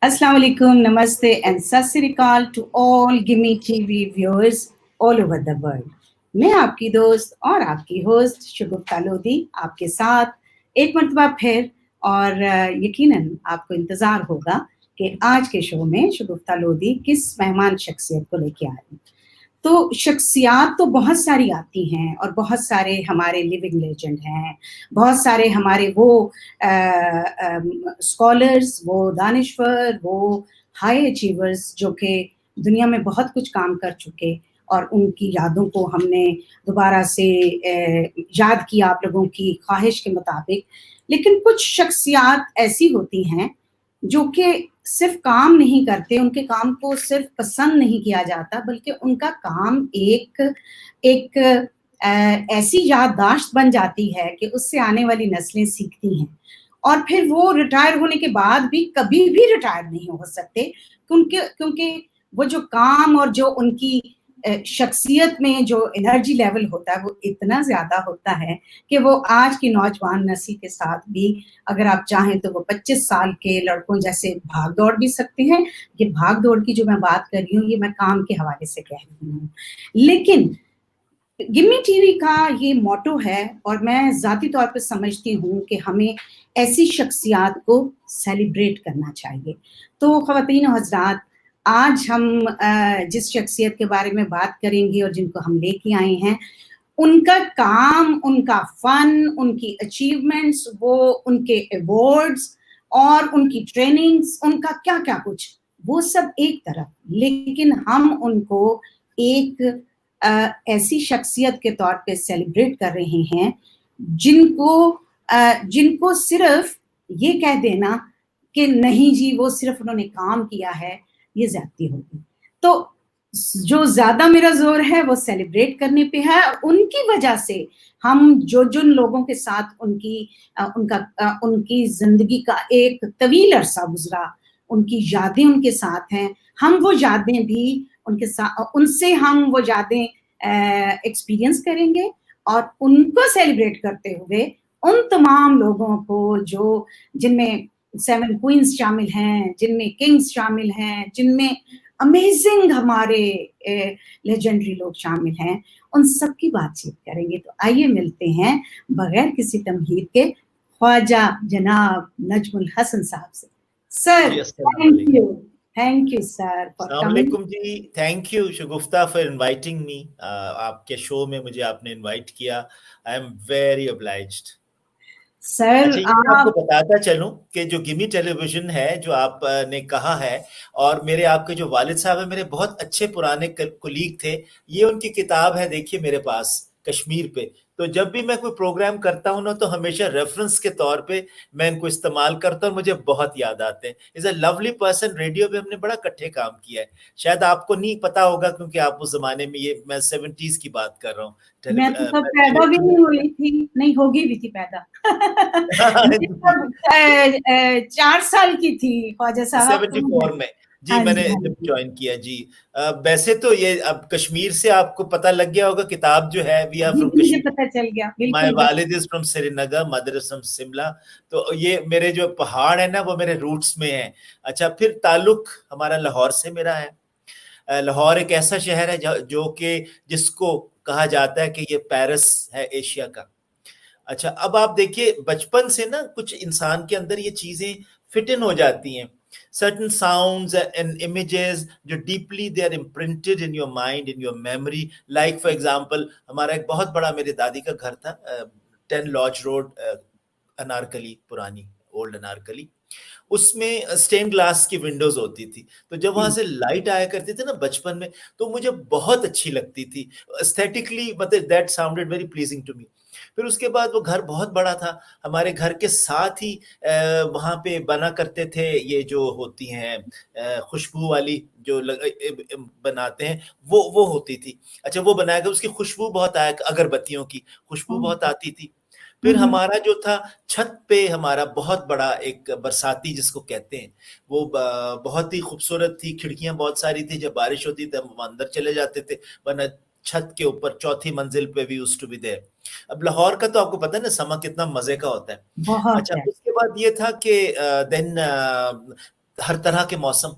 Assalamu alaikum, namaste and sat sri akal to all Gimme TV viewers all over the world. मैं आपकी दोस्त और आपकी host शगुफ्ता लोधी आपके साथ एक मरतबा फिर और यकीनन आपको इंतज़ार होगा कि आज के शो में शगुफ्ता लोधी किस मेहमान शख्सियत को लेके आ रही। तो शख्सियात तो बहुत सारी आती हैं और बहुत सारे हमारे लिविंग लेजेंड हैं, बहुत सारे हमारे वो स्कॉलर्स, वो दानिश्वर, वो हाई अचीवर्स जो कि दुनिया में बहुत कुछ काम कर चुके और उनकी यादों को हमने दोबारा से याद किया आप लोगों की ख्वाहिश के मुताबिक। लेकिन कुछ शख्सियात ऐसी होती हैं जो कि सिर्फ काम नहीं करते, उनके काम को सिर्फ पसंद नहीं किया जाता बल्कि उनका काम एक एक ऐसी याददाश्त बन जाती है कि उससे आने वाली नस्लें सीखती हैं और फिर वो रिटायर होने के बाद भी कभी भी रिटायर नहीं हो सकते क्योंकि वो जो काम और जो उनकी शख्सियत में जो एनर्जी लेवल होता है वो इतना ज़्यादा होता है कि वो आज की नौजवान नस्ल के साथ भी अगर आप चाहें तो वो 25 साल के लड़कों जैसे भाग दौड़ भी सकते हैं। ये भाग दौड़ की जो मैं बात कर रही हूँ ये मैं काम के हवाले से कह रही हूँ। लेकिन गिम्मी टीवी का ये मोटो है और मैं ज़ाती तौर पे समझती हूँ कि हमें ऐसी शख्सियात को सेलिब्रेट करना चाहिए। तो ख़वातीन और हज़रात, आज हम जिस शख्सियत के बारे में बात करेंगे और जिनको हम लेके आए हैं, उनका काम, उनका फ़न, उनकी अचीवमेंट्स, वो उनके अवार्ड्स और उनकी ट्रेनिंग्स, उनका क्या-क्या कुछ, वो सब एक तरफ, लेकिन हम उनको एक ऐसी शख्सियत के तौर पे सेलिब्रेट कर रहे हैं जिनको सिर्फ ये कह देना कि नहीं जी वो सिर्फ उन्होंने काम किया है, ये ज़्यादती होगी। तो जो ज़्यादा मेरा ज़ोर है वो सेलिब्रेट करने पे है और उनकी वजह से हम जिन लोगों के साथ उनकी ज़िंदगी का एक तवील अरसा गुज़रा, उनकी यादें उनके साथ हैं, हम वो यादें भी उनसे हम वो यादें एक्सपीरियंस करेंगे और उनको सेलिब्रेट करते हुए उन तमाम लोगों को जिनमें 7 क्वींस शामिल हैं, जिनमें किंग्स शामिल हैं, जिनमें अमेजिंग हमारे लेजेंडरी लोग शामिल हैं, उन सब की बातचीत करेंगे। तो आइए मिलते हैं बगैर किसी तमहीद के ख्वाजा जनाब नजमुल हसन साहब से। Sir, thank you sir for coming. जी, thank you Shagufta for inviting me. आपके शो में मुझे आपने इनवाइट किया। I am very obliged. Sir अच्छा, ये मैं आपको बताता चलूं कि जो गिमी टेलीविजन है जो आपने कहा है, और मेरे आपके जो वालिद साहब है मेरे बहुत अच्छे पुराने कुलीग थे। ये उनकी किताब है, देखिए मेरे पास कश्मीर पे। तो जब भी मैं कोई प्रोग्राम करता हूँ ना तो हमेशा रेफरेंस के तौर पे मैं इनको इस्तेमाल करता हूँ, मुझे बहुत याद आते हैं। Is a lovely person. Radio पे हमने बड़ा इकट्ठे काम किया है। शायद आपको नहीं पता होगा क्योंकि आप उस जमाने में, ये मैं 70s की बात कर रहा हूँ। मैं तो तब पैदा भी नहीं हुई थी, नहीं होगी भी थी पैदा। 4 साल की थी ख्वाजा साहब। 74 में जी, हाँ मैंने जी, हाँ जब जी। ज्वाइन किया जी। वैसे तो ये अब कश्मीर से आपको पता लग गया होगा, किताब जो है वी आर जी, फ्रॉम जी, मुझे कश्मीर। पता चल गया, माय बिल्कुल। वालिद is from Srinagar, mother is from Shimla. तो ये मेरे जो पहाड़ है ना वो मेरे रूट्स में है। अच्छा, फिर ताल्लुक हमारा लाहौर से मेरा है। लाहौर एक ऐसा शहर है जो कि जिसको कहा जाता है कि ये पेरिस है एशिया का। अच्छा, अब आप देखिए बचपन से ना कुछ इंसान के अंदर ये चीजें फिट इन हो जाती हैं। सर्टन साउंड्स एंड इमेजेस जो deeply they are imprinted in your mind, in your memory. Like for example, हमारा एक बहुत बड़ा मेरे दादी का घर था, 10 लॉज रोड, अनारकली, पुरानी ओल्ड अनारकली। उसमें स्टेन ग्लास की विंडोज होती थी। तो जब वहां से लाइट आया करती थी ना बचपन में, तो मुझे बहुत अच्छी लगती थी एस्थेटिकली, मतलब that sounded very pleasing to me. फिर उसके बाद वो घर बहुत बड़ा था। हमारे घर के साथ ही वहां पे बना करते थे ये जो होती हैं खुशबू वाली जो बनाते हैं, वो होती थी। अच्छा, वो बनाया गया, उसकी खुशबू बहुत आया, अगरबत्तियों की खुशबू बहुत आती थी। फिर हमारा जो था, छत पे हमारा बहुत बड़ा एक बरसाती जिसको कहते हैं, वो बहुत ही खूबसूरत थी। खिड़कियां बहुत सारी थी। जब बारिश होती थी हम अंदर चले जाते थे, वरना छत के ऊपर चौथी मंजिल पे भी यूज्ड टू बी देयर। अब लाहौर का तो आपको पता है ना समा कितना मजे का होता है। बहुत अच्छा, है। उसके बाद ये था कि देन हर तरह के मौसम,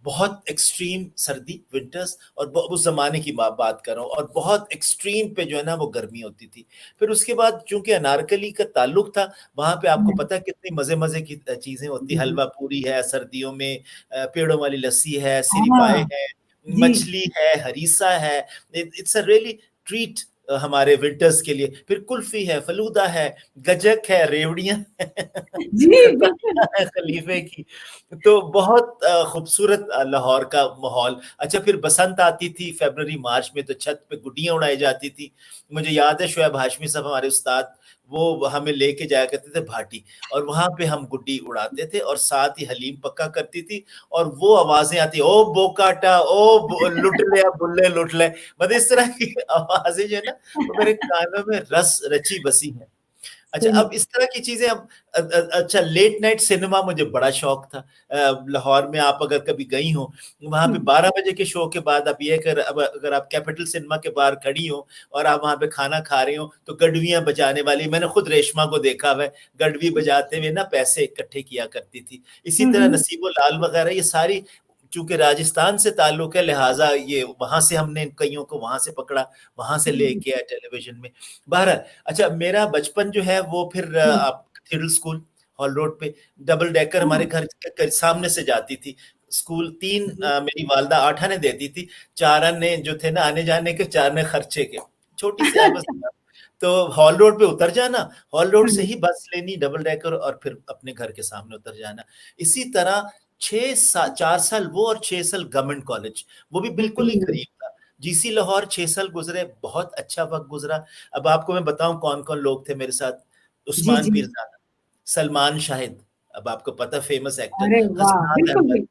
बहुत एक्सट्रीम सर्दी विंटर्स, और उस जमाने की बात कर रहा हूँ, और बहुत एक्सट्रीम पे जो है ना वो गर्मी होती थी। फिर उसके बाद चूंकि अनारकली का ताल्लुक था, वहां पे आपको हुँ, पता है कितनी मजे मजे की चीजें होती, जी, जी। हलवा पूरी है सर्दियों में, पेड़ों वाली लस्सी है, सिरिपाए हाँ, है, जी। मछली है, हरीसा है, इट्स अ रियली ट्रीट हमारे विंटर्स के लिए। फिर कुल्फी है, फलूदा है, गजक है, रेवड़ियां जी, बिल्कुल। है खलीफे की। तो बहुत खूबसूरत लाहौर का माहौल। अच्छा, फिर बसंत आती थी फरवरी मार्च में, तो छत पे गुड्डियां उड़ाई जाती थी। मुझे याद है शुएब हाशमी साहब हमारे उस्ताद, वो हमें लेके जाया करते थे भाटी, और वहां पे हम गुड्डी उड़ाते थे, और साथ ही हलीम पक्का करती थी, और वो आवाजें आती, ओ बोकाटा, लुट ले बुल्ले लुट ले, मतलब इस तरह की आवाजें जो है ना वो मेरे कानों में रस रची बसी हैं। अच्छा, सही। अब इस तरह की चीजें अब अच्छा, लेट नाइट सिनेमा मुझे बड़ा शौक था। लाहौर में आप अगर कभी गई हो, वहां पे हुँ, 12 बजे के शो के बाद आप ये कर, अब अगर आप कैपिटल सिनेमा के बाहर खड़ी हो और आप वहां पे खाना खा रहे हो, तो गडवियां बजाने वाली, मैंने खुद रेशमा को देखा हुआ है, गडवी बजाते हुए ना पैसे इकट्ठे किया करती थी। इसी हुँ, तरह हुँ, नसीबो लाल वगैरह, ये सारी चूंकि राजस्थान से ताल्लुक है, लिहाजा ये वहां से हमने कईयों को वहां से पकड़ा, वहां से जी, जी, लेके आए टेलीविजन में। बहरहाल, अच्छा, मेरा बचपन जो है वो फिर हुँ, आप कैथेड्रल स्कूल हॉल रोड पे, डबल डेकर हमारे हाँ, घर के सामने से जाती थी स्कूल। तीन जी, मेरी वालदा 8 आने देती थी, 4 आने जो थे ना आने जाने के, 4 आने खर्चे के, छोटी सी बस। अच्छा, तो हॉल रोड पे उतर जाना, हॉल रोड से हुँ, ही बस लेनी डबल डेकर, और फिर अपने घर के सामने उतर जाना। इसी तरह 4 साल वो, और 6 साल गवर्नमेंट कॉलेज, वो भी बिल्कुल ही हुँ, करीब था। जीसी लाहौर 6 साल गुजरे, बहुत अच्छा वक्त गुजरा। अब आपको मैं बताऊं कौन कौन लोग थे मेरे साथ। जी, उस्मान जी। पीरजादा, सलमान शाहिद, अब आपको पता, फेमस एक्टर, अरे वाह! हसनात बिल्कुल, अहमद, बिल्कुल।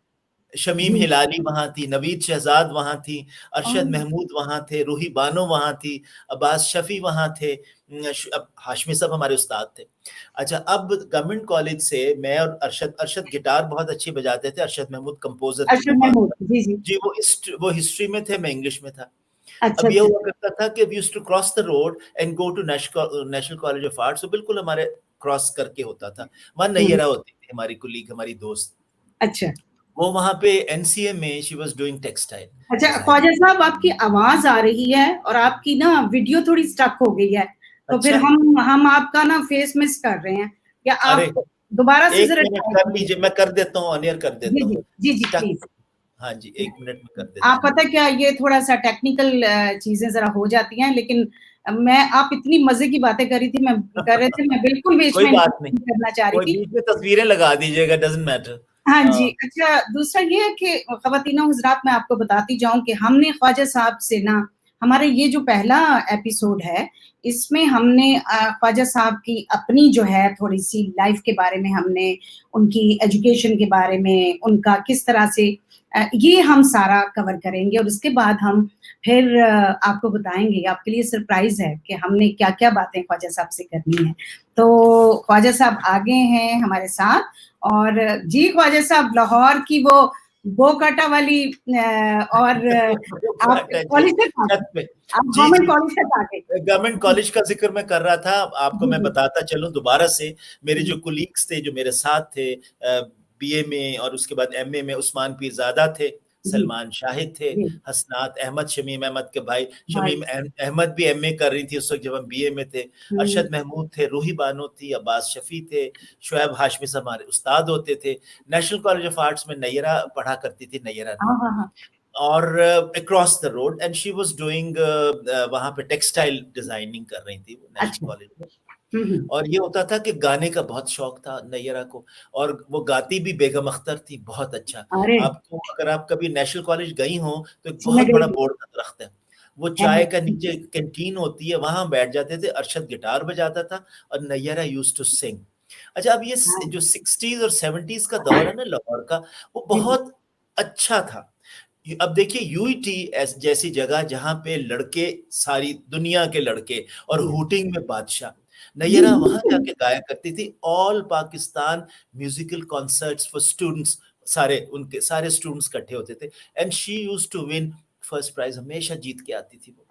शमीम जी, हिलाली वहाँ थी, नवीद शहजाद वहाँ थी, अरशद हाँ, महमूद वहाँ थे, रूही बानो वहाँ थी, अब्बास शफी वहाँ थे, अब हाशमी साहब हमारे उस्ताद थे। अच्छा, अब गवर्नमेंट कॉलेज से मैं और अरशद, अरशद गिटार बहुत अच्छी बजाते थे, अरशद महमूद कंपोजर थे अरशद वो महमूद। मालूम। जी, जी। जी, वो हिस्ट्री में थे, मैं इंग्लिश में था। अच्छा, अब ये अच्छा। हुआ करता था कि we used to cross the road and go to National College of Arts, तो बिल्कुल हमारे क्रॉस करके होता था। वहाँ हुँ, नैयरा होती थी, हमारी कुलीग, हमारी दोस्त, अच्छा। वो वहाँ पे एनसीए में शी वाज डूइंग टेक्सटाइल अच्छा, डिजाइनिंग। ख्वाजा साहब आपकी आवाज़ आ रही है और आपकी ना वीडियो थोड़ी स्टक हो गई है, तो फिर अच्छा, हम आपका ना फेस मिस कर रहे हैं, या अरे आप दोबारा से 1 ज़रा मिनट ट्राई कर कीजिए। लीजिए, मैं कर देता हूँ, ऑन एयर कर जी, देता जी। हूँ। जी, जी, स्टक, प्लीज़। हाँ जी, 1 मिनट में कर देता आप हूँ। पता है क्या, ये थोड़ा-सा टेक्निकल चीज़ें ज़रा हो जाती हैं, लेकिन मैं आप इतनी मज़े की बातें कर रहे थे, मैं बिल्कुल बीच कोई में बात नहीं, इंटरप्ट नहीं करना चाह रही कोई थी। बीच में तस्वीरें लगा दीजिएगा, डज़न्ट मैटर। हाँ जी, हाँ, अच्छा, दूसरा ये है कि ख़वातीनो हज़रात, मैं आपको बताती जाऊँ कि हमने ख्वाजा साहब से ना, हमारे ये जो पहला एपिसोड है, इसमें हमने ख्वाजा साहब की अपनी जो है थोड़ी-सी लाइफ़ के बारे में, हमने उनकी एजुकेशन के बारे में, उनका किस तरह से ये हम सारा कवर करेंगे, और उसके बाद हम फिर आपको बताएँगे, आपके लिए सरप्राइज़ है कि हमने क्या-क्या बातें ख्वाजा साहब से करनी है। तो ख्वाजा साहब आ गए हैं हमारे साथ, और जी ख्वाजा साहब, लाहौर की वो बोकाटा वाली और वो आप काटा जी, कॉलेज तक आ गए, छत पे। आप जी, गवर्नमेंट जी। कॉलेज तक आ गए। गवर्नमेंट जी, कॉलेज का ज़िक्र मैं कर रहा था, आपको जी, मैं जी, बताता चलूँ दोबारा से। मेरे जी, जो कोलीग्स थे, जो मेरे साथ थे बीए में और उसके बाद एमए में, उस्मान पीरज़ादा थे, जी, सलमान शाहिद थे, जी, हसनात अहमद, शमीम अहमद के भाई, भाई, शमीम अहमद भी एमए कर रही थी उस वक़्त जब हम बीए में थे, हुँ, अरशद महमूद थे, रूही बानो थी, अब्बास शफ़ी थे, शुएब हाशमी साहब हमारे उस्ताद होते थे। नेशनल कॉलेज ऑफ आर्ट्स में नैयरा पढ़ा करती थी, नैयरा हाँ, नूर। हाँ, हाँ, और across the road, and she was doing वहाँ पे टेक्सटाइल डिजाइनिंग कर रही थी वो नेशनल अच्छा, कॉलेज में। हुँ, हुँ, और ये होता था कि गाने का बहुत शौक था नैयरा को, और वो गाती भी बेगम अख्तर थी बहुत अच्छा। अरे! आपको अगर आप कभी नेशनल कॉलेज गई हो, तो एक जी, मैं बहुत गई बड़ा थी। बोर्ड का दरख्त है, वो है, चाय है। का नीचे कैंटीन होती है, वहां बैठ जाते थे, अरशद गिटार बजाता था और नैयरा यूज्ड टू सिंग। अच्छा, अब ये हाँ, जो 60s और 70s का दौर है ना लाहौर का, वो जी, जी, बहुत अच्छा था। अब देखिए यूईटी जैसी जगह जहां पे लड़के, सारी दुनिया के लड़के, और जी, हूटिंग में बादशाह, जी, नैयरा वहां बिल्कुल। जाके गाया करती थी। All Pakistan musical concerts for students, सारे उनके सारे स्टूडेंट्स इकट्ठे होते थे, and she used to win first prize, हमेशा जीत के आती थी वो।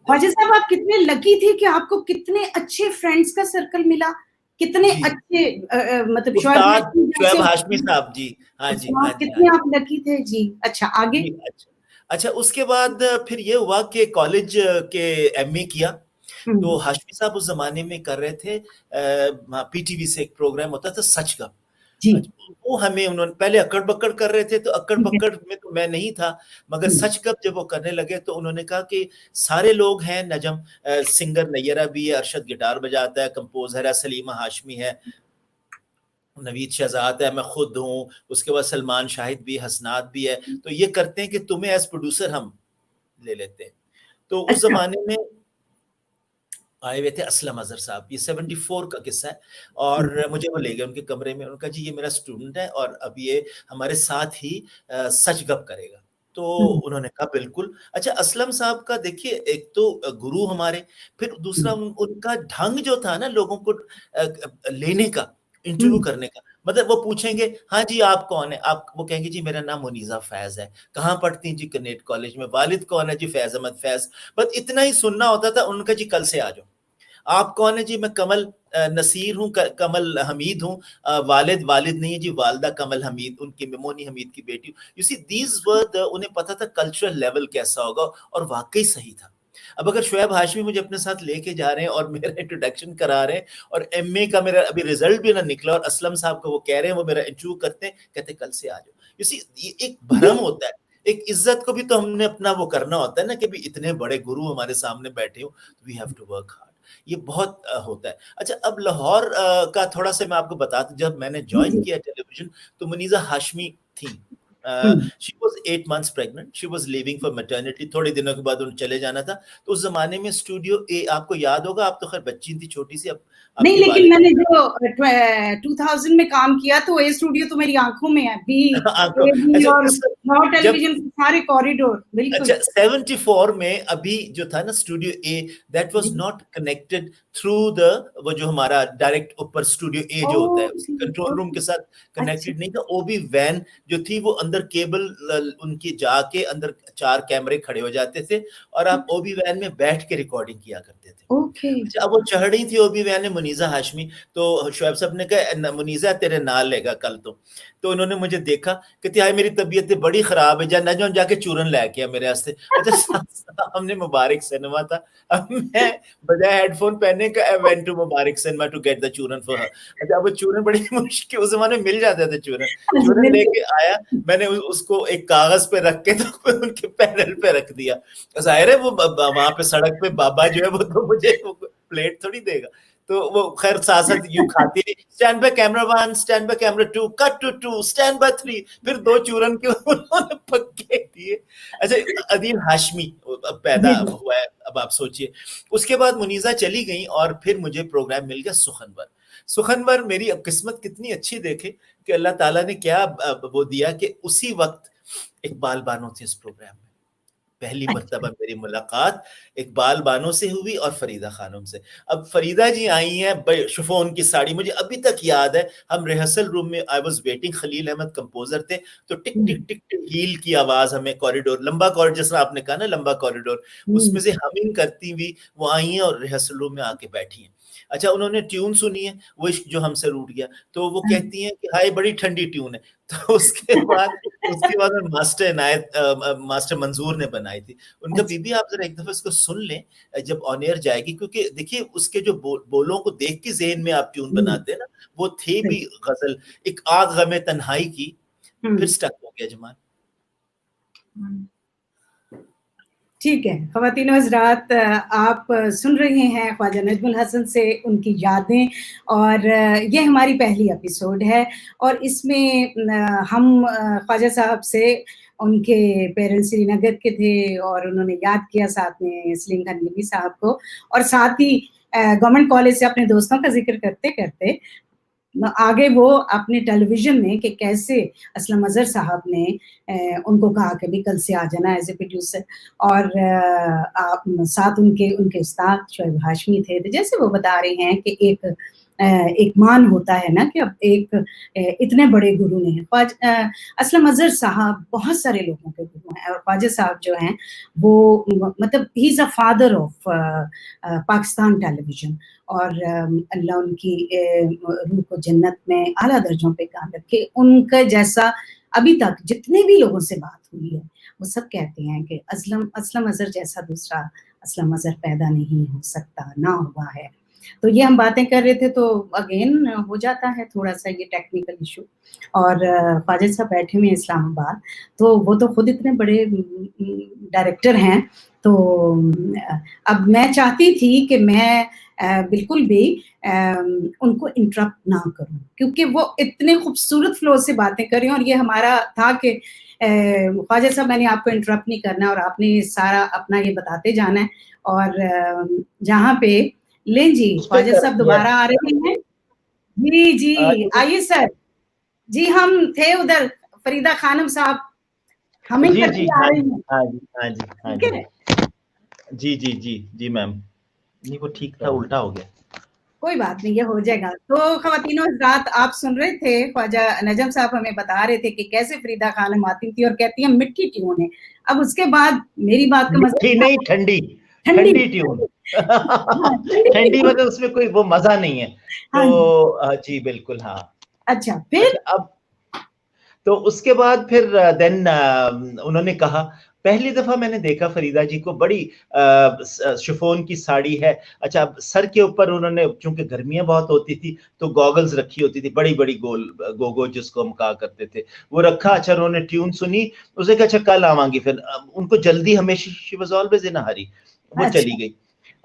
ख्वाजा साहब, आप कितने लकी थे कि आपको कितने अच्छे फ्रेंड्स का सर्कल मिला। कितने जी, अच्छे मतलब शोएब उस्ताद हाशमी शोएब जैसे हाशमी साहब जी। हाँ जी, हाँ जी, हाँ कितने जी। आप लकी थे जी। अच्छा आगे? जी, अच्छा। अच्छा, उसके बाद फिर ये हुआ कि कॉलेज के एमए किया, तो हुँ, हाशमी साहब उस ज़माने में कर रहे थे पीटीवी से एक प्रोग्राम होता था सच का। जी, वो हमें उन्होंने पहले अक्कड़-बक्कड़ कर रहे थे, तो ठीक है। अक्कड़-बक्कड़ में तो मैं नहीं था, मगर हुँ, सच कब जब वो करने लगे तो उन्होंने कहा कि सारे लोग हैं, नजम सिंगर नैयरा भी है, अरशद गिटार बजाता है, कंपोज़र है, सलीमा हाशमी है, नवीद शहज़ाद है, मैं खुद हूँ, उसके बाद सलमान शाहिद भी, हसनात भी है, तो ये करते हैं कि तुम्हें एज़ प्रोड्यूसर हम ले लेते हैं। तो उस अच्छा। ज़माने में आए हुए थे असलम अज़हर साहब, ये 74 का किस्सा है हुँ, और मुझे वो ले गए उनके कमरे में, उन्होंने कहा जी ये मेरा स्टूडेंट है और अब ये हमारे साथ ही सच गप करेगा। तो हुँ, उन्होंने कहा बिल्कुल। अच्छा असलम साहब का देखिए एक तो गुरु हमारे, फिर दूसरा हुँ, उनका ढंग जो था ना लोगों को लेने का, हुँ, इंटरव्यू करने का, मतलब वो पूछेंगे, "हाँ जी, आप कौन हैं?" आप वो कहेंगे जी मेरा नाम मुनीज़ा फ़ैज़ है। कहाँ पढ़ती हैं? जी कनेट कॉलेज में। वालिद कौन है? जी फ़ैज़ अहमद फ़ैज़। बस इतना ही सुनना होता था, उन्होंने कहा जी कल से आ जाओ। आप कौन है जी? मैं कमल नसीर हूँ, कमल हमीद हूँ। वालिद वालिद नहीं है जी, वालिदा कमल हमीद, उनकी मोनी हमीद की बेटी हूँ। You see these were the उन्हें पता था कल्चरल लेवल कैसा होगा और वाक़ई सही था। अब अगर शोएब हाशमी मुझे अपने साथ लेके जा रहे हैं और मेरा इंट्रोडक्शन करा रहे हैं और एमए का मेरा अभी रिज़ल्ट भी ना निकला और असलम साहब को वो कह रहे हैं, वो मेरा इंटरव्यू करते हैं, कहते हैं कल से आ जाओ। यू सी ये एक भ्रम जी, होता है। एक इज़्ज़त को भी तो हमने अपना वो करना होता है ना कि भई इतने बड़े गुरु हमारे सामने बैठे हो, we have to work hard. ये बहुत होता है। अच्छा अब लाहौर का थोड़ा-सा मैं आपको बता दूँ जब मैंने जी, जॉइन जी। किया टेलीविज़न तो मुनीज़ा हाशमी थीं। हुँ, she was 8 months pregnant, she was leaving for maternity थोड़े दिनों के बाद उन्हें चले जाना था। तो उस ज़माने में स्टूडियो ए आपको याद होगा, आप तो ख़ैर बच्ची थी छोटी-सी अब नहीं आपके लेकिन वालिद मैंने जो 2000 में काम किया तो ए स्टूडियो तो मेरी आँखों में है। बी, आपको ए बी अच्छा और उस नाउ जब टेलीविज़न के सारे कॉरिडोर अच्छा बिल्कुल। 74 में अभी जो था ना स्टूडियो ए दैट वाज़ जी। नॉट कनेक्टेड थ्रू द वो जो हमारा डायरेक्ट ऊपर स्टूडियो ए जो होता है ओके, उसके कंट्रोल रूम ओके। के साथ अच्छा। कनेक्टेड नहीं था। ओबी वैन जो थी वो अंदर केबल उनकी जाके अंदर 4 कैमरे खड़े हो जाते थे और आप ओबी वैन में बैठ के रिकॉर्डिंग किया करते थे। ओके। अच्छा अब वो चढ़ रही थी ओबी वैन में मुनीज़ा हाशमी, तो शोएब साहब ने कहा मुनीज़ा तेरे नाल लेगा कल तो उन्होंने मुझे देखा कहती हाय मेरी तबीयत बड़ी खराब है जा नजम जाके चूरन लेके आ मेरे वास्ते। अच्छा सामने मुबारक सिनेमा था, अब मैं बजाय हेडफोन पहनने का I went to Mubarak cinema to get the churan for her. अच्छा अब वो चूरन बड़ी मुश्किल उस जमाने में मिल जाते थे चूरन, हाँ जी, चूरन बिल्कुल। लेके आया, मैंने उसको एक कागज पे रख के तो उनके पैनल पे रख दिया। ज़ाहिर है वो वहां पे सड़क पे बाबा जो है वो तो मुझे वो प्लेट थोड़ी देगा। तो वो खैर साथ-साथ यूँ खाती रही, stand by camera 1, stand by camera 2, cut to 2, stand by 3 फिर 2 चूरन के उन्होंने पक्के दिए। अच्छा अदील हाशमी अब पैदा जी, जी। हुआ है, अब आप सोचिए। उसके बाद मुनीज़ा चली गईं और फिर मुझे प्रोग्राम मिल गया सुखनवर। सुखनवर मेरी अब किस्मत कितनी अच्छी देखें कि अल्लाह ताला ने क्या वो दिया कि उसी वक़्त इकबाल बानो थे इस प्रोग्राम में। पहली अच्छा। मर्तबा मेरी मुलाकात इकबाल बानो से हुई और फरीदा खानम से। अब फरीदा जी आई हैं शिफॉन की साड़ी मुझे अभी तक याद है, हम रिहर्सल रूम में I was waiting Khalil Ahmed composer थे, तो टिक, हुँ, टिक, टिक, टिक हील की आवाज़ हमें कॉरिडोर लंबा कॉरिडोर जिस तरह आपने कहा ना लंबा कॉरिडोर, हुँ, उसमें से हमिंग करती हुई वो आई हैं और रिहर्सल रूम में आके बैठी हैं। अच्छा उन्होंने ट्यून सुनी है, वो इश्क जो हमसे रूठ गया, तो वो हाँ। कहती हैं कि हाय बड़ी ठंडी ट्यून है। तो उसके बाद मास्टर इनायत मास्टर मंजूर ने बनाई थी। उनका अच्छा। बीबी आप ज़रा एक दफ़ा इसको सुन लें जब ऑन एयर जाएगी क्योंकि देखिए उसके जो बोलों को देख के ज़हन में आप ट्यून हुँ, बनाते हैं ना, वो थे भी बिल्कुल। ग़ज़ल, एक आग गमे तन्हाई की, फिर हुँ। स्टक हो गया जमाना। हुँ। ठीक है, ख़वातीन हज़रात आप सुन रहे हैं ख्वाजा नजमुल हसन से उनकी यादें और ये हमारी पहली एपिसोड है और इसमें हम ख्वाजा साहब से उनके पेरेंट्स श्रीनगर के थे और उन्होंने याद किया साथ में सलीम खान नबी साहब को और साथ ही गवर्नमेंट कॉलेज से अपने दोस्तों का ज़िक्र करते-करते आगे वो अपने टेलीविज़न में कि कैसे असलम अज़हर साहब ने उनको कहा कि भी कल से आ जाना एज़ ए प्रोड्यूसर और आप साथ उनके उनके उस्ताद शोएब हाशमी थे। तो जैसे वो बता रहे हैं कि एक एक मान होता है ना कि अब एक इतने बड़े गुरु ने असलम अज़हर साहब बहुत सारे लोगों के गुरु हैं, और ख्वाजा साहब जो हैं वो मतलब he is a father of Pakistan television, और अल्लाह उनकी रूह को जन्नत में आला दर्जों पे काम रखे। उनका जैसा अभी तक जितने भी लोगों से बात हुई है, वो सब कहते हैं कि असलम अज़हर जैसा दूसरा असलम अज़हर पैदा नहीं हो सकता, ना हुआ है। तो ये हम बातें कर रहे थे, तो अगेन हो जाता है थोड़ा-सा ये टेक्निकल इश्यू, और ख्वाजा साहब बैठे हुए हैं इस्लामाबाद, तो वो तो खुद इतने बड़े डायरेक्टर हैं, तो अब मैं चाहती थी कि मैं बिल्कुल भी उनको इंटरप्ट ना करूँ, क्योंकि वो इतने खूबसूरत फ्लो से बातें कर रही हैं, और ये हमारा था कि ख्वाजा साहब मैंने आपको इंटरप्ट नहीं करना, और आपने सारा अपना ये बताते जाना है, और जहाँ पे लें जी, उस पे ख्वाजा साहब दोबारा आ रहे हैं। जी, जी, आइए सर। जी, हम थे उधर, फरीदा खानम साहब हमें जी, करती जी, आ हाँ रही जी, हैं। हाँ जी, हाँ जी, हाँ ठीक जी। है? जी, जी, जी, जी मैम। नहीं वो ठीक था, उल्टा हो गया। कोई बात नहीं, ये हो जाएगा। तो ख़वातीनो हज़रात, आप सुन रहे थे, ख्वाजा नजम साहब हमें बता रहे थे कि कैसे फरीदा खानम आती थी और कहती हैं मीठी ट्यून है। अब उसके बाद मेरी बात का मीठी मतलब नहीं, ठंडी, ठंडी ठंडी ट्यून। हाँ, ठंडी ठंडी ट्यून। मतलब उसमें कोई वो मज़ा नहीं है। हाँ जी। तो जी बिल्कुल, हाँ। अच्छा, फिर? अच्छा अब तो उसके बाद फिर देन उन्होंने कहा, पहली दफ़ा मैंने देखा फरीदा जी को, बड़ी शिफॉन की साड़ी है। अच्छा, अब सर के ऊपर उन्होंने, चूँकि गर्मियाँ बहुत होती थी, तो गॉगल्स रखी होती थी, बड़ी-बड़ी गोल गोगो जिसको हम कहा करते थे, वो रखा। अच्छा, उन्होंने ट्यून सुनी, उसने कहा अच्छा कल आवांगी फिर। उनको जल्दी, हमेशा शी वाज़ ऑलवेज़ इन अ हरी, वो चली अच्छा। गई।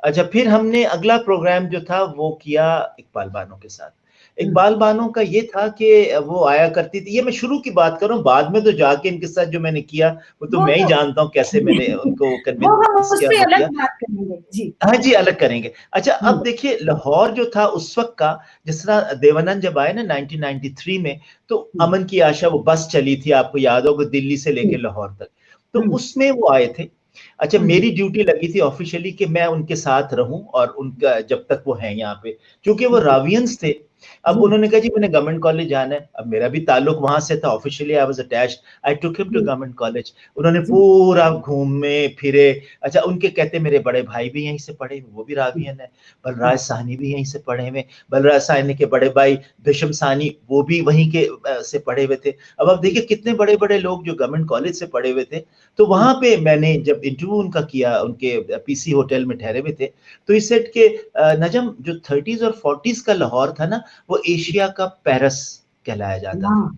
अच्छा, फिर हमने अगला प्रोग्राम जो था वो किया इकबाल बानो के साथ। इकबाल बानो का ये था कि वो आया करती थी, ये मैं शुरू की बात कर रहा हूँ, बाद में तो जाके इनके साथ जो मैंने किया वो तो वो मैं ही तो जानता हूँ कैसे मैंने उनको वो हम कन्विंस उस किया, पे वो अलग किया। बात करेंगे। जी। हाँ जी, अलग करेंगे। अच्छा, अब हुँ, देखिए लाहौर जो था उस वक़्त का, जिस तरह देवानंद जब आए ना 1993 में, तो हुँ, अमन की आशा वो बस चली थी, आपको याद होगा, दिल्ली से हुँ, लेके लाहौर तक। तो हुँ, उसमें वो आए थे। अच्छा, हुँ, मेरी ड्यूटी लगी थी ऑफ़िशियली कि मैं उनके साथ रहूँ और उनका जब तक वो हैं यहाँ पे। चूँकि वो हुँ, रावियंस थे, अब जी, उन्होंने कहा जी मैंने गवर्नमेंट कॉलेज जाना है। अब मेरा भी ताल्लुक वहाँ से था, officially I was attached, I took him to जी, गवर्नमेंट कॉलेज। उन्होंने जी, पूरा घूमे फिरे। अच्छा, उनके कहते मेरे बड़े भाई भी यहीं से पढ़े, वो भी हुँ, रावियन है, हुँ, बलराज साहनी भी यहीं से पढ़े हुए, बलराज साहनी के बड़े भाई भिशम साहनी वो भी वहीं के से पढ़े हुए थे। अब आप देखिए कितने बड़े-बड़े लोग जो गवर्नमेंट कॉलेज से पढ़े हुए थे। तो हुँ, वहाँ पे मैंने जब इंटरव्यू उनका किया, उनके पीसी होटल में ठहरे हुए थे, तो इस सेट के नजम जो 30s और 40s का लाहौर था ना, वो एशिया का पेरिस कहलाया जाता था। हाँ,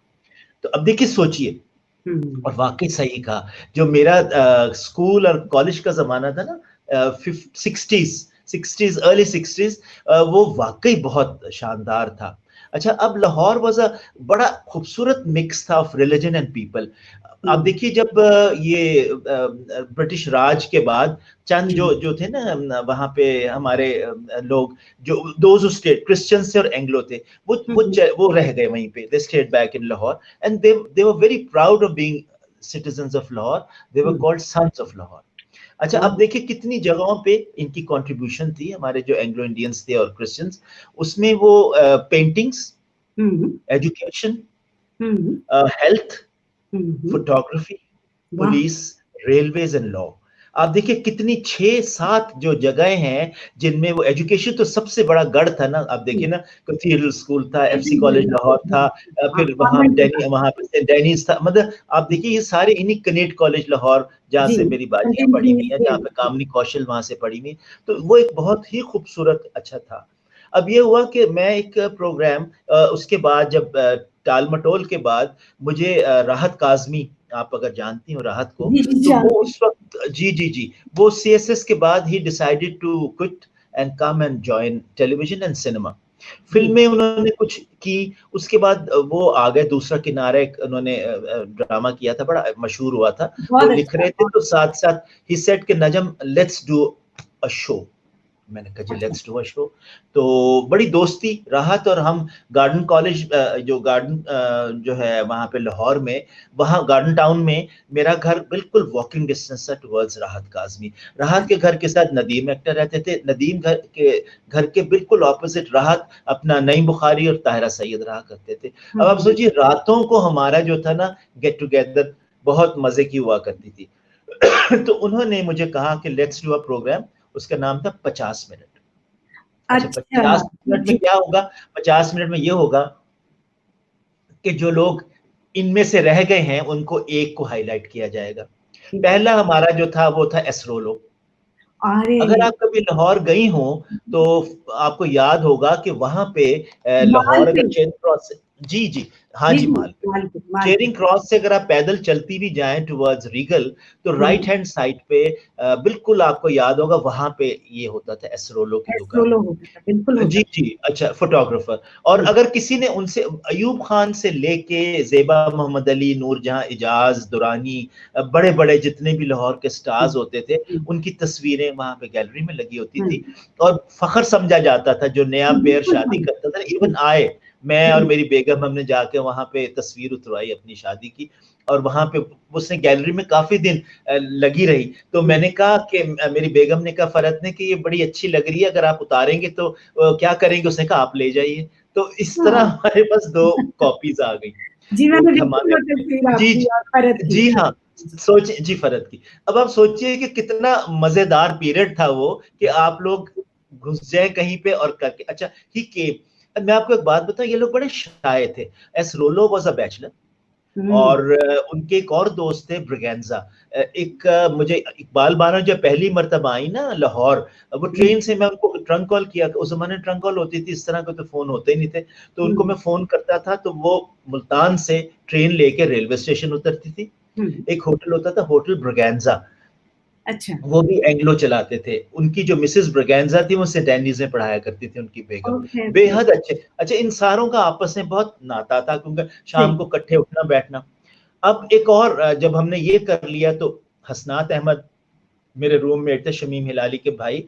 तो अब देखिए सोचिए, हुँ, और वाक़ई सही कहा, जो मेरा स्कूल और कॉलेज का ज़माना था ना, 60s अर्ली 60s, वो वाक़ई बहुत शानदार था। अच्छा, अब लाहौर वाज़ अ बड़ा खूबसूरत मिक्स था ऑफ रिलिजन एंड पीपल। आप हुँ, देखिए जब ये ब्रिटिश राज के बाद चंद हुँ, जो जो थे ना वहाँ पे हमारे लोग, जो दोज़ हू स्टेड क्रिश्चियंस थे और एंग्लो थे, हुँ, हुँ, वो रह गए वहीं पे, they stayed back in Lahore, and they were very proud of being citizens of Lahore. They were hmm, called sons of Lahore. अच्छा, अब बहुत देखिए कितनी जगहों पे इनकी कंट्रीब्यूशन थी, हमारे जो एंग्लो इंडियंस थे और क्रिश्चियंस, उसमें वो पेंटिंग्स, हुँ, एजुकेशन, हुँ, हेल्थ, हुँ, हुँ, फोटोग्राफी, वाह! Police, railways and law. आप देखिए कितनी 6-7 जो जगहें हैं जिनमें वो एजुकेशन, तो सबसे बड़ा गढ़ था ना। आप देखिए हुँ, ना, कैथीड्रल स्कूल था, जी, एफसी जी, कॉलेज लाहौर जी, था, हाँ, फिर वहाँ कॉन्वेंट में था। डैनी, वहाँ पे सेंट डेनिस था। मतलब आप देखिए ये सारे, इन्हीं कनेट कॉलेज लाहौर जहाँ जी, से मेरी बाजियाँ पढ़ी हुई हैं, जहाँ पे जी, कामनी कौशल वहाँ से पढ़ी हुई हैं। तो वो एक बहुत ही खूबसूरत अच्छा था। अब ये हुआ कि मैं एक प्रोग्राम, उसके बाद जब टाल-मटोल के बाद मुझे राहत काज़मी, आप अगर जानती हो राहत को, जी, जी, तो वो जानती हूँ। उस वक़्त जी, जी, जी, वो सीएसएस के बाद ही decided to quit and come and join television and cinema. जी, फ़िल्में उन्होंने कुछ की, उसके बाद वो आ गए दूसरा किनारा, एक उन्होंने ड्रामा किया था, बड़ा मशहूर हुआ था। वो बहुत लिख अच्छा, रहे थे बहुत तो साथ-साथ ही सेड कि नजम लेट्स डू अ शो। मैंने कहा जी अच्छा। Let's do a show. तो बड़ी दोस्ती राहत और हम गार्डन कॉलेज जो गार्डन जो है वहाँ पे लाहौर में, वहाँ गार्डन टाउन में मेरा घर बिल्कुल वॉकिंग डिस्टेंस था टुवर्ड्स राहत काज़मी। राहत के घर के साथ नदीम एक्टर रहते थे, नदीम घर के बिल्कुल ऑपोजिट राहत अपना नईम बुखारी और ताहिरा सैयद रहा करते थे। अब आप सोचिए रातों को हमारा जो था ना गेट टुगेदर बहुत मजे की हुआ करती थी। तो उन्होंने मुझे कहा कि लेट्स डू अ प्रोग्राम, उसका नाम था 50 मिनट। अच्छा, अच्छा 50 मिनट में जी। क्या होगा? 50 मिनट में ये होगा कि जो लोग इनमें से रह गए हैं उनको एक को हाईलाइट किया जाएगा। पहला हमारा जो था वो था एसरोलो। अरे अगर आप कभी लाहौर गई हो तो आपको याद होगा कि वहां पे माल लाहौर पे। अगर चेरिंग क्रॉस से, जी जी, हाँ जी जी, जी, माल पे माल पे, माल पे। चेरिंग क्रॉस से अगर आप पैदल चलती भी जाएं टुवर्ड्स रीगल, तो राइट हैंड साइड पे बिल्कुल आपको याद होगा वहां पे ये होता था एसरोलो की दुकान। सोलो होता था, बिल्कुल होता जी था। जी, अच्छा, फोटोग्राफर। और जी। अगर किसी ने उनसे अयूब खान से लेके ज़ेबा मोहम्मद अली, नूरजहां, इजाज दुरानी, बड़े बड़े जितने भी लाहौर के जी, स्टार्स होते थे जी। उनकी तस्वीरें वहां पे गैलरी में लगी होती थी। और फख्र समझा जाता था जो नया पेयर बिल्कुल शादी था। करता था, जी, इवन आए, मैं और जी। मेरी बेगम हमने जाके वहां पे तस्वीर उतरवाई अपनी शादी की। और वहां पे उसने गैलरी में काफी दिन लगी रही। तो मैंने कहा कि मेरी बेगम ने कहा फरहत ने कि ये बड़ी अच्छी लग रही है, अगर आप उतारेंगे तो क्या करेंगे? उसने कहा आप ले जाइए। तो इस तरह हाँ। हमारे पास 2 कॉपीज आ गई। जी, मैंने एक देखी हमारे वो अपने, तस्वीर जी आपकी और फरहत की। जी हाँ, सोचिए जी, फरहत की। अब आप सोचिए कि कितना मजेदार पीरियड था वो कि आप लोग घुस जाए कहीं पे और करके। अच्छा, ही केम। मैं आपको एक बात बताऊं, ये लोग बड़े शाय थे। As Rollo was a bachelor hmm, और उनके एक और दोस्त थे ब्रिगेंजा। एक मुझे इकबाल बानो जब पहली मर्तबा आई ना लाहौर, वो जी। ट्रेन से मैं उनको ट्रंक कॉल किया, उस जमाने ट्रंक कॉल होती थी, इस तरह के तो फोन होते ही नहीं थे। तो उनको हुँ, मैं फोन करता था तो वो मुल्तान से ट्रेन लेके रेलवे स्टेशन उतरती थी। हुँ। एक होटल होता था होटल ब्रिगेंजा, अच्छा, वो भी एंग्लो चलाते थे। उनकी जो मिसेस ब्रिगेंजा थी वो सेंट एनीज में पढ़ाया करती थी, उनकी बेगम। Okay, okay. बेहद अच्छे। अच्छा, इन सारों का आपस में बहुत नाता था क्योंकि शाम सही। को इकट्ठे उठना बैठना। अब एक और जब हमने ये कर लिया तो हसनात अहमद मेरे रूममेट थे, शमीम हिलाली के भाई।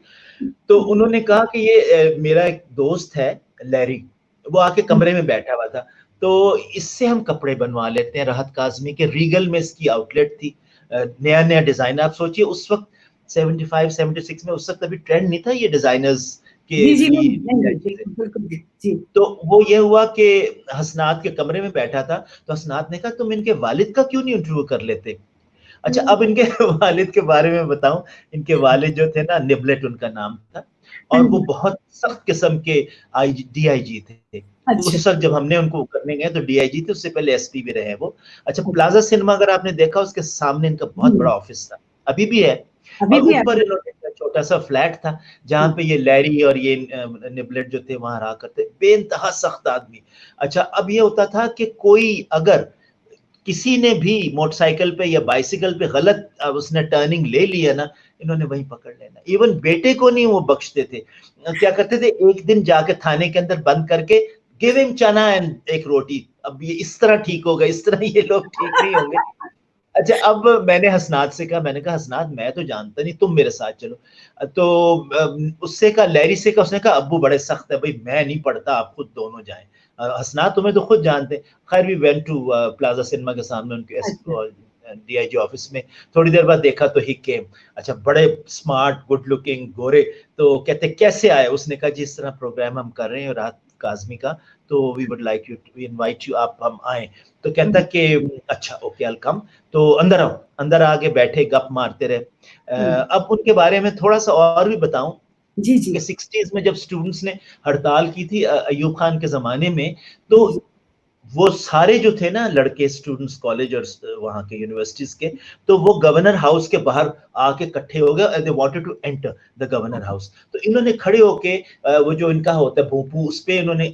तो उन्होंने कहा कि ये मेरा एक दोस्त है लैरी, वो आके हुँ, कमरे में बैठा हुआ था, तो इससे हम कपड़े बनवा लेते हैं। राहत काज़मी के रीगल में इसकी आउटलेट थी, नया नया डिजाइन। आप सोचिए उस वक्त 75 76 में, उस वक्त अभी ट्रेंड नहीं था ये डिजाइनर्स के जी, जी, नहीं, लिए नहीं, चीजें। बिल्कुल, बिल्कुल भी। जी। तो वो ये हुआ कि हसनात के कमरे में बैठा था, तो हसनात ने कहा तुम इनके वालिद का क्यों नहीं इंटरव्यू कर लेते? अच्छा, हुँ, अब इनके वालिद के बारे में बताऊं। इनके वालिद जो थे ना, निबलेट उनका नाम था, हाँ और वो जी। बहुत सख्त किस्म के डीआईजी थे। अच्छा, उस वक्त जब हमने उनको करने गए तो डीआईजी थे, उससे पहले एसपी भी रहे हैं वो। अच्छा, अच्छा। प्लाजा सिनेमा अगर आपने देखा, उसके सामने इनका बहुत जी, बड़ा ऑफिस था, अभी भी है। अभी और भी ऊपर अभी इन्होंने एक छोटा सा फ्लैट था जहां हुँ, पे ये लैरी और ये निबलेट जो थे वहां रहा करते, बेइंतहा सख्त आदमी। अच्छा, अब ये होता था कि कोई अगर किसी ने भी मोटरसाइकिल पे या बाइसिकल पे गलत उसने टर्निंग ले लिया ना, इन्होंने वहीं पकड़ लेना। इवन बेटे को नहीं वो बख्शते थे। क्या करते थे, एक दिन जाके थाने के अंदर बंद करके गिव हिम चना एंड एक रोटी। अब ये इस तरह ठीक होगा, इस तरह ये लोग ठीक नहीं होंगे। अच्छा, अब मैंने हसनात से कहा, मैंने कहा हसनात मैं तो जानता नहीं, तुम मेरे साथ चलो। तो उससे कहा, लैरी से कहा, उसने कहा अब्बू बड़े सख्त है भाई, मैं नहीं पढ़ता, आप खुद दोनों जाएं। हसनात तुम्हें तो खुद जानते हैं। खैर we went to Plaza Cinema के सामने उनके अच्छा। डीआईजी ऑफिस में। थोड़ी देर बाद देखा तो ही केम। अच्छा, बड़े स्मार्ट, गुड लुकिंग, गोरे। तो कहते कैसे आए? उसने कहा जिस तरह प्रोग्राम हम कर रहे हैं राहत काज़मी का, तो we would like you to invite you, आप हम आए। तो कहता हुँ, कि अच्छा ओके आई कम। तो अंदर आओ। अंदर आके बैठे, गप मारते रहे। हुँ। अब उनके बारे में थोड़ा सा और भी बताऊं जी, जी। कि 60s में जब स्टूडेंट्स ने हड़ताल की थी अयूब खान के जमाने में, तो जी, जी। वो सारे जो थे ना लड़के, स्टूडेंट्स कॉलेज और वहां के यूनिवर्सिटीज के, तो वो गवर्नर हाउस के बाहर आके इकट्ठे हो गए। They wanted to enter the Governor House. तो इन्होंने खड़े होके वो जो इनका होता है भोंपू, उस पे इन्होंने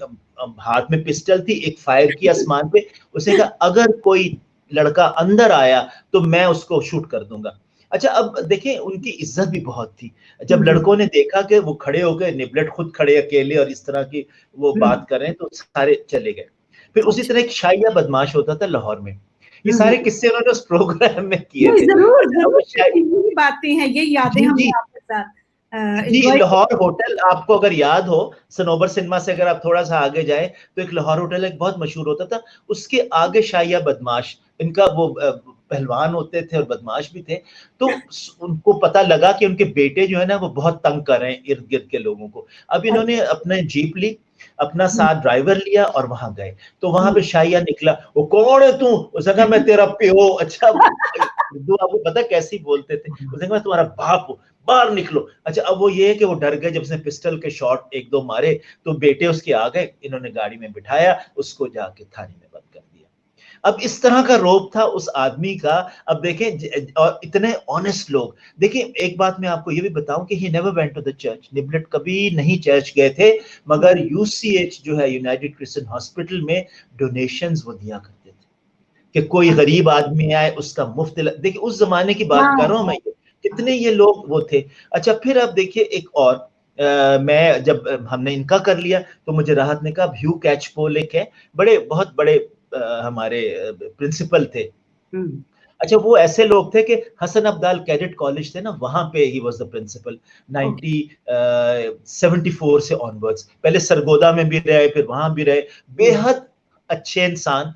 हाथ में पिस्टल थी, एक फायर किया आसमान पे। उसने कहा अगर कोई लड़का अंदर आया तो मैं उसको शूट कर दूंगा। अच्छा, अब देखें उनकी इज्जत भी बहुत थी। जब हुँ, लड़कों ने देखा कि वो खड़े हो गए, निबलेट खुद खड़े अकेले और इस तरह की वो हुँ। बात कर रहे हैं, तो सारे चले गए। फिर उसी अच्छा। तरह एक शाइया बदमाश होता था लाहौर में। ये हुँ, सारे हुँ। किस्से उन्होंने उस प्रोग्राम में किए नहीं, थे। ज़रूर, अच्छा, अब ज़रूर, वो शाय यही बातें हैं, यही यादें जी, हमने जी। आपके साथ जी, एंजॉय। लाहौर होटल आपको अगर याद हो, सनोबर सिनेमा से अगर आप थोड़ा सा आगे जाए तो एक लाहौर होटल एक बहुत मशहूर होता था, उसके आगे शाहिया बदमाश, इनका वो पहलवान होते थे और बदमाश भी थे। तो उनको पता लगा कि उनके बेटे जो है ना वो बहुत तंग कर रहे हैं इर्द गिर्द के लोगों को। अब इन्होंने अपने जीप ली, अपना साथ ड्राइवर लिया और वहां गए। तो वहां पे शाहिया निकला, वो कौन है तू? उसने कहा मैं तेरा प्यो। अच्छा, उर्दू आपको पता कैसी बोलते थे? उसने कहा तुम्हारा बाप हूँ, बाहर निकलो। अच्छा, अब वो ये है कि वो डर गए, जब उसने पिस्टल के शॉट एक दो मारे तो बेटे उसके आ गए, इन्होंने गाड़ी में बिठाया, उसको जाके थाने में बंद कर दिया। अब इस तरह का रोब था उस आदमी का। अब देखें, और इतने ऑनेस्ट लोग। देखिए, एक बात मैं आपको ये भी बताऊं कि he never went to the church, Niblett कभी नहीं चर्च गए थे, मगर यूसीएच जो है, यूनाइटेड क्रिश्चियन हॉस्पिटल में डोनेशंस वो दिया करते थे कि कोई गरीब आदमी आए उसका मुफ्त इलाज। देखिए, उस जमाने की बात कर रहा हूं मैं, कितने ये लोग वो थे। अच्छा, फिर अब देखिए एक और, मैं जब हमने इनका कर लिया तो मुझे राहत ने कहा ह्यू कैचपोल एक है, बड़े बहुत बड़े हमारे प्रिंसिपल थे। अच्छा, वो ऐसे लोग थे कि हसन अब्दाल कैडेट कॉलेज थे ना, वहां पे ही वाज द प्रिंसिपल 1974 से ऑनवर्ड्स। पहले सरगोदा में भी रहे, फिर वहां भी रहे। बेहद अच्छे इंसान,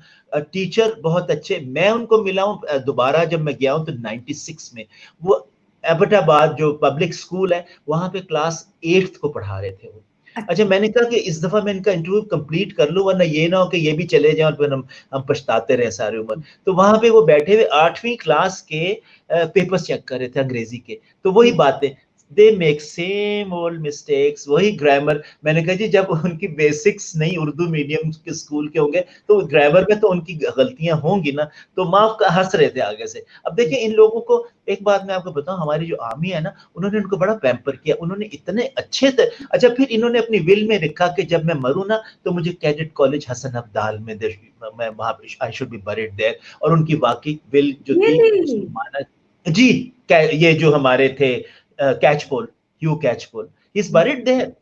टीचर बहुत अच्छे। मैं उनको मिला हूं दोबारा जब मैं गया हूं तो 96 में। वो एबटाबाद जो पब्लिक स्कूल है वहां पे क्लास 8th को पढ़ा रहे थे वो। अच्छा, मैंने कहा कि इस दफा मैं इनका इंटरव्यू कंप्लीट कर लूं, वरना ये ना हो कि ये भी चले जाएं और फिर हम पछताते रहे सारी उम्र। तो वहां पे वो बैठे हुए 8वीं क्लास के पेपर्स चेक कर रहे थे अंग्रेजी के। तो वही बातें, they make same old mistakes, वही ग्रामर। मैंने कहा जी, जब उनकी बेसिक्स नहीं उर्दू मीडियम के स्कूल के होंगे तो ग्रामर में तो उनकी गलतियां होंगी ना। तो माफ का हंस रहे थे आगे से। अब देखिए, इन लोगों को एक बात मैं आपको बताऊं, हमारी जो आर्मी है ना, उन्होंने उनको बड़ा पैम्पर किया, उन्होंने इतने अच्छे थे। अच्छा, फिर इन्होंने अपनी विल में लिखा कि जब मैं मरूं ना तो मुझे कैडेट कॉलेज हसन अब्दाल में मैं वहां पे I should be buried there. और उनकी वाकई विल जो थी उसमें माना जी, ये जो हमारे थे कैचपोल, ह्यू कैचपोल, ही इज बरीड देयर।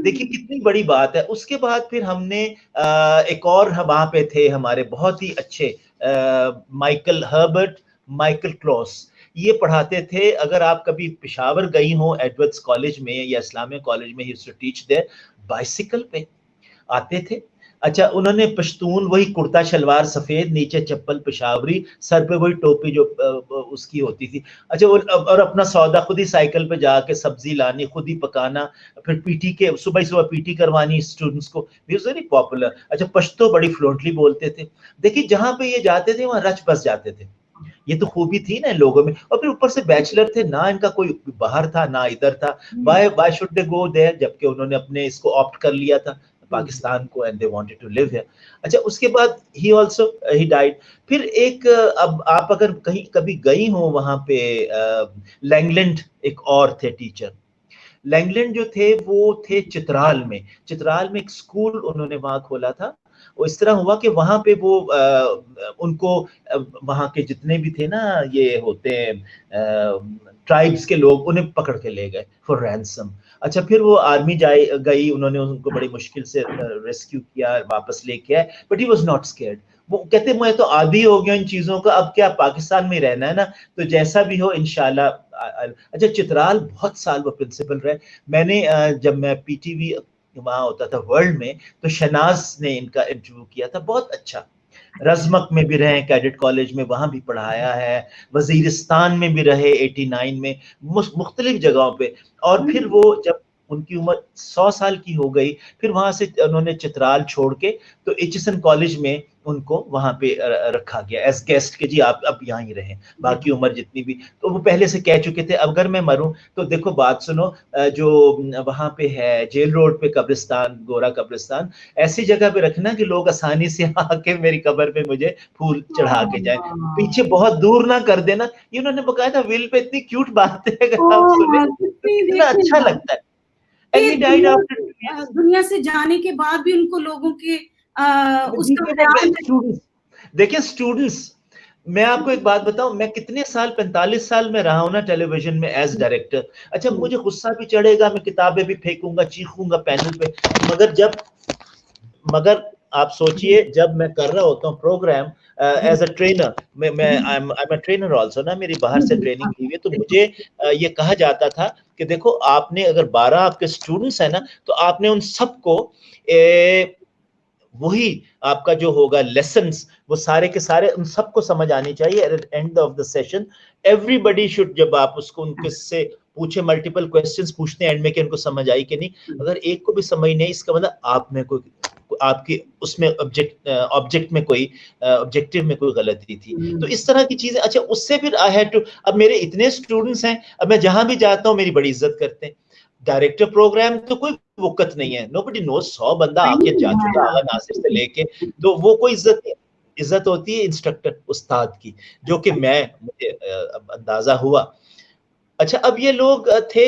देखिए कितनी बड़ी बात है। उसके बाद फिर हमने एक और वहां पे थे हमारे बहुत ही अच्छे माइकल हर्बर्ट, माइकल क्लॉस, ये पढ़ाते थे। अगर आप कभी पेशावर गई हो एडवर्ड्स कॉलेज में या इस्लामिया कॉलेज में, he used to teach there. Bicycle पे आते थे। अच्छा, उन्होंने पश्तून, वही कुर्ता शलवार सफेद, नीचे चप्पल पेशावरी, सर पे वही टोपी जो उसकी होती थी। अच्छा, वो और अपना सौदा खुद ही साइकिल पे जाके सब्जी लानी, खुद ही पकाना, फिर पीटी के सुबह सुबह पीटी करवानी स्टूडेंट्स को। He was very popular. अच्छा, पश्तो बड़ी फ्लुएंटली बोलते थे। देखिए, जहां पे ये जाते थे वहां रच बस जाते थे। ये तो खूबी थी ना लोगों में। और फिर ऊपर से बैचलर थे ना, इनका कोई बाहर था ना इधर था। Why should they go there, जबकि उन्होंने अपने इसको ऑप्ट कर लिया था पाकिस्तान को, and they wanted to live here. अच्छा, उसके बाद ही डाइड। फिर एक, अब आप अगर कहीं कभी गई हो वहां पे, लैंगलैंड एक और थे टीचर। लैंगलैंड जो थे वो थे चित्राल में। चित्राल में एक स्कूल उन्होंने वहां खोला था। वो इस तरह हुआ कि वहां पे वो उनको वहां के जितने भी थे ना, ये होते हैं ट्राइब्स के लोग, उन्हें पकड़ के ले गए फॉर रैंसम। अच्छा, फिर वो आर्मी गई, उन्होंने उनको बड़ी मुश्किल से रेस्क्यू किया, वापस लेके आए, but he was not scared. वो कहते मैं तो आदी हो गया इन चीजों का, अब क्या पाकिस्तान में रहना है ना, तो जैसा भी हो इंशाल्लाह। अच्छा, चित्राल बहुत साल वो प्रिंसिपल रहे। मैंने जब मैं पीटीवी वहां होता था वर्ल्ड में, तो शनाज ने इनका इंटरव्यू किया था, बहुत अच्छा। रजमक में भी रहे, कैडेट कॉलेज में, वहां भी पढ़ाया है। वजीरिस्तान में भी रहे 89 में, मुख्तलिफ जगहों पे। और फिर वो जब उनकी उम्र 100 साल की हो गई, फिर वहां से उन्होंने चित्राल छोड़ के तो एचिसन कॉलेज में उनको वहां पे रखा गया एज गेस्ट के, जी आप अब यहाँ ही रहें बाकी उम्र जितनी भी। तो वो पहले से कह चुके थे अगर मैं मरूं तो देखो बात सुनो, जो वहां पे है जेल रोड पे कब्रिस्तान, गोरा कब्रिस्तान, ऐसी जगह पे रखना कि लोग आसानी से आके मेरी कब्र पे मुझे फूल चढ़ा के जाए, पीछे बहुत दूर ना कर देना। ये उन्होंने बकायदा विल पे, इतनी क्यूट बात है, अगर आप सुने तो कितना अच्छा लगता है। And he died after 2 years. दुनिया से जाने के बाद भी उनको लोगों के उसका देखिए स्टूडेंट्स, मैं आपको एक बात बताऊं, मैं कितने साल 45 साल में रहा हूं ना टेलीविजन में एज डायरेक्टर। अच्छा, मुझे गुस्सा भी चढ़ेगा, मैं किताबें भी फेंकूंगा, चीखूंगा पैनल पे, मगर आप सोचिए जब मैं कर रहा होता हूँ प्रोग्राम एज अ ट्रेनर, मैं I am a trainer also ना, मेरी बाहर से ट्रेनिंग ली हुई है, तो मुझे ये कहा जाता था कि देखो आपने अगर 12 आपके स्टूडेंट्स है ना, तो आपने उन सबको वही आपका जो होगा लेसन्स, वो सारे के सारे उन सबको समझ आनी चाहिए at end of the session. Everybody should, जब आप उसको उनके से पूछे, मल्टीपल क्वेश्चंस पूछते हैं एंड में कि उनको समझ आई कि नहीं, अगर एक को भी समझ नहीं, इसका मतलब आप में कोई, आपकी उसमें ऑब्जेक्ट में कोई ऑब्जेक्टिव में कोई गलती थी। तो इस तरह की चीजें। अच्छा, उससे फिर आई हैड टू, अब मेरे इतने स्टूडेंट्स हैं, अब मैं जहां भी जाता हूँ मेरी बड़ी इज्जत करते हैं। डायरेक्टर प्रोग्राम तो कोई वक़्त नहीं है, नोबडी नोज़, 100 बंदा आके जा चुका, आगा नासिर से लेके, तो वो कोई इज्जत नहीं। इज्जत होती है इंस्ट्रक्टर, उस्ताद की, जो कि मुझे अंदाजा हुआ। अच्छा, अब ये लोग थे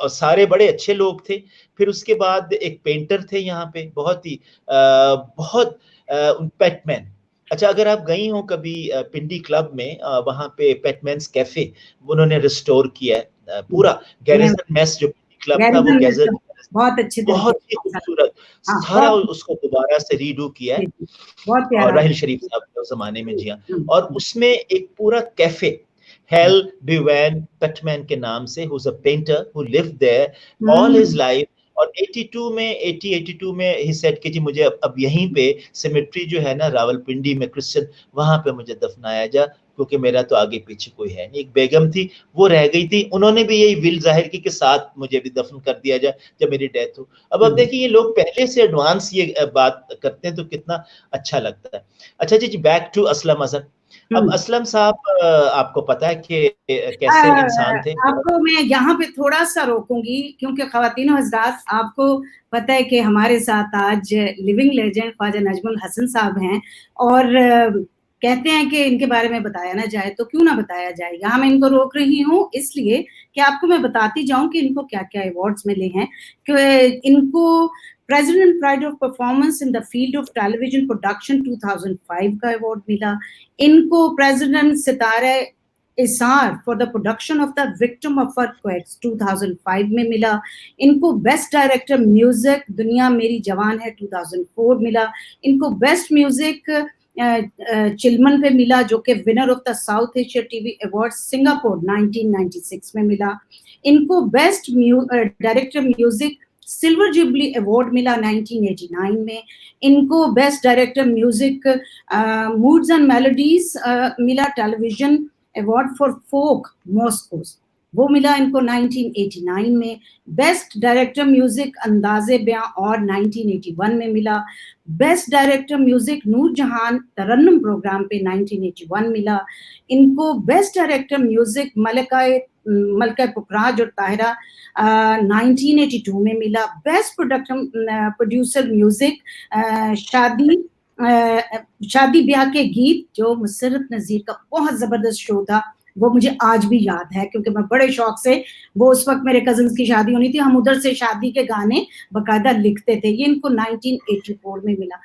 सारे बड़े अच्छे लोग थे। फिर उसके बाद एक पेंटर थे यहाँ पे, बहुत ही बहुत पेटमैन। अच्छा, अगर आप गई हो कभी पिंडी क्लब में, वहाँ पे पेटमैन्स कैफे उन्होंने रिस्टोर किया है, पूरा गैरिसन मेस जो क्लब था वो बहुत अच्छे, बहुत ही खूबसूरत, सारा उसको दोबारा से रीडू किया है, बहुत प्यारा, और राहिल शरीफ साहब के जमाने में, जी हाँ। और उसमें एक पूरा कैफे, हेल बिवेन पेटमैन के नाम से, who's a painter who lived there all his life। और 82 में ही सेट की, जी मुझे अब यहीं पे सिमेट्री जो है ना रावलपिंडी में क्रिश्चियन, वहां पे मुझे दफनाया जा, क्योंकि मेरा तो आगे पीछे कोई है नहीं। एक बेगम थी, वो रह गई थी, उन्होंने भी यही विल जाहिर की कि साथ मुझे भी दफन कर दिया जाए जब मेरी डेथ हो। अब देखिए, ये लोग पहले से एडवांस ये बात करते हैं तो कितना अच्छा लगता है। अच्छा जी, बैक टू असलम अजहर। अब असलम साहब, आपको पता है कि कैसे इंसान थे। आपको मैं यहाँ पे थोड़ा सा रोकूंगी, क्योंकि ख्वातीनो हज़रात, आपको पता है कि हमारे साथ आज लिविंग लेजेंड ख्वाजा नजमुल हसन साहब हैं, और कहते हैं कि इनके बारे में बताया ना जाए, तो क्यों ना बताया जाए। यहाँ मैं इनको रोक रही हूँ इसलिए कि आपको मैं बताती जाऊं कि इनको क्या क्या अवार्ड्स मिले हैं। कि इनको president pride of performance in the field of television production 2005 का अवार्ड मिला। इनको president Sitare Isar for the production of the victim of earthquakes 2005 में मिला। इनको बेस्ट डायरेक्टर म्यूजिक दुनिया मेरी जवान है 2004 मिला। इनको बेस्ट म्यूजिक चिलमन पे मिला, जो कि winner of the south Asia TV award Singapore 1996 में मिला। इनको best director music silver jubilee award मिला 1989 में। इनको best director music moods and melodies मिला टेलीविजन अवार्ड फॉर फोक मॉस्कोस, वो मिला इनको 1989 में। बेस्ट डायरेक्टर म्यूजिक अंदाजे बयां और 1981 में मिला। बेस्ट डायरेक्टर म्यूजिक नूरजहान तरन्नुम प्रोग्राम पे 1981 मिला। इनको बेस्ट डायरेक्टर म्यूजिक मलका पुखराज और ताहिरा 1982 में मिला। बेस्ट प्रोड्यूसर म्यूजिक शादी ब्याह के गीत, जो मुसर्रत नज़ीर का बहुत जबरदस्त शो था, वो मुझे आज भी याद है, क्योंकि मैं बड़े शौक से, वो उस वक्त मेरे कजिन्स की शादी होनी थी, हम उधर से शादी के गाने बकायदा लिखते थे। ये इनको 1984 में मिला।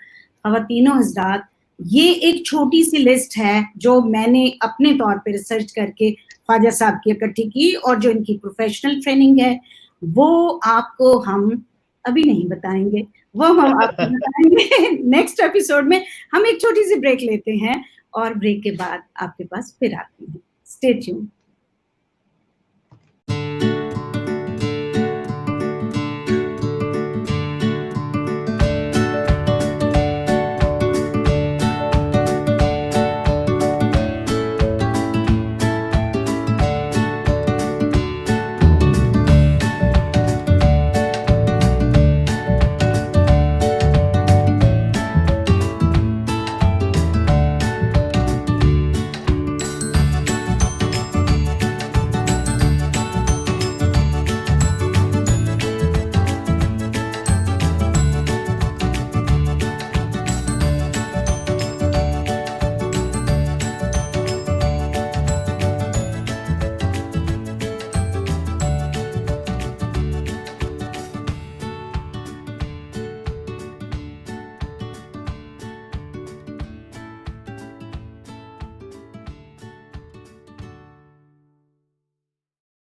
ख़वातीनो हज़रात, ये एक छोटी सी लिस्ट है जो मैंने अपने तौर पे रिसर्च करके ख्वाजा साहब की इकट्ठी की, और जो इनकी प्रोफेशनल ट्रेनिंग है वो आपको हम अभी नहीं बताएंगे, वो हम आपको बताएंगे नेक्स्ट एपिसोड में। हम एक छोटी सी ब्रेक लेते हैं और ब्रेक के बाद आपके पास फिर आते हैं। Stay tuned.